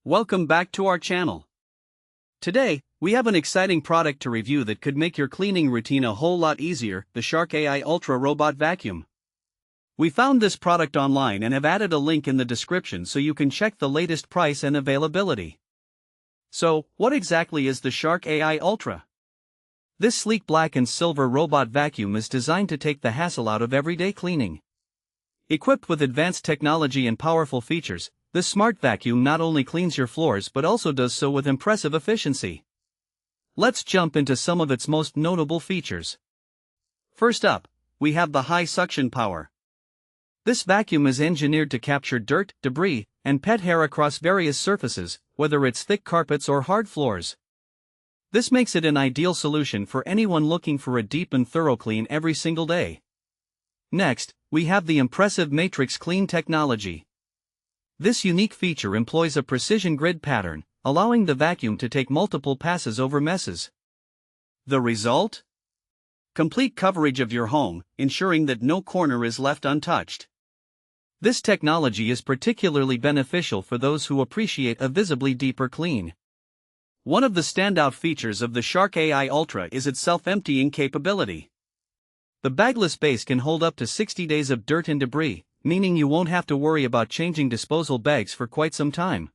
Welcome back to our channel. Today, we have an exciting product to review that could make your cleaning routine a whole lot easier: the Shark AI Ultra Robot Vacuum. We found this product online and have added a link in the description so you can check the latest price and availability. So, what exactly is the Shark AI Ultra? This sleek black and silver robot vacuum is designed to take the hassle out of everyday cleaning. Equipped with advanced technology and powerful features, this smart vacuum not only cleans your floors but also does so with impressive efficiency. Let's jump into some of its most notable features. First up, we have the high suction power. This vacuum is engineered to capture dirt, debris, and pet hair across various surfaces, whether it's thick carpets or hard floors. This makes it an ideal solution for anyone looking for a deep and thorough clean every single day. Next, we have the impressive Matrix Clean technology. This unique feature employs a precision grid pattern, allowing the vacuum to take multiple passes over messes. The result? Complete coverage of your home, ensuring that no corner is left untouched. This technology is particularly beneficial for those who appreciate a visibly deeper clean. One of the standout features of the Shark AI Ultra is its self-emptying capability. The bagless base can hold up to 60 days of dirt and debris, meaning you won't have to worry about changing disposal bags for quite some time.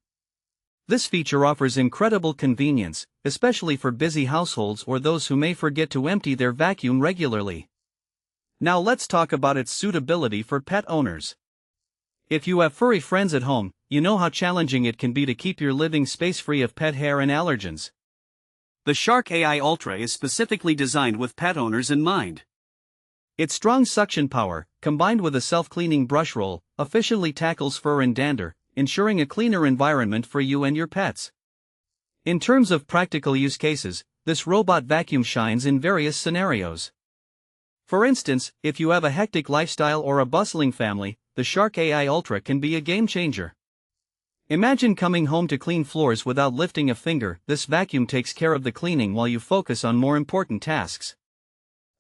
This feature offers incredible convenience, especially for busy households or those who may forget to empty their vacuum regularly. Now let's talk about its suitability for pet owners. If you have furry friends at home, you know how challenging it can be to keep your living space free of pet hair and allergens. The Shark AI Ultra is specifically designed with pet owners in mind. Its strong suction power, combined with a self-cleaning brush roll, efficiently tackles fur and dander, ensuring a cleaner environment for you and your pets. In terms of practical use cases, this robot vacuum shines in various scenarios. For instance, if you have a hectic lifestyle or a bustling family, the Shark AI Ultra can be a game-changer. Imagine coming home to clean floors without lifting a finger. This vacuum takes care of the cleaning while you focus on more important tasks.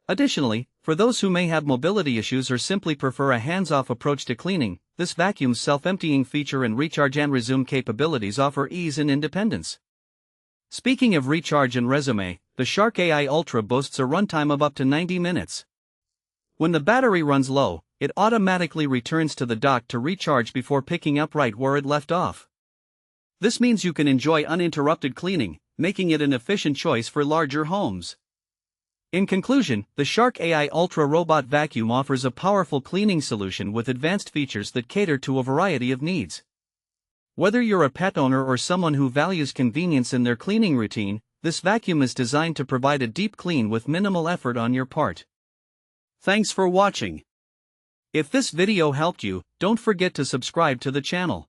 Additionally, for those who may have mobility issues or simply prefer a hands-off approach to cleaning, this vacuum's self-emptying feature and recharge and resume capabilities offer ease and independence. Speaking of recharge and resume, the Shark AI Ultra boasts a runtime of up to 90 minutes. When the battery runs low, it automatically returns to the dock to recharge before picking up right where it left off. This means you can enjoy uninterrupted cleaning, making it an efficient choice for larger homes. In conclusion, the Shark AI Ultra Robot Vacuum offers a powerful cleaning solution with advanced features that cater to a variety of needs. Whether you're a pet owner or someone who values convenience in their cleaning routine, this vacuum is designed to provide a deep clean with minimal effort on your part. Thanks for watching. If this video helped you, don't forget to subscribe to the channel.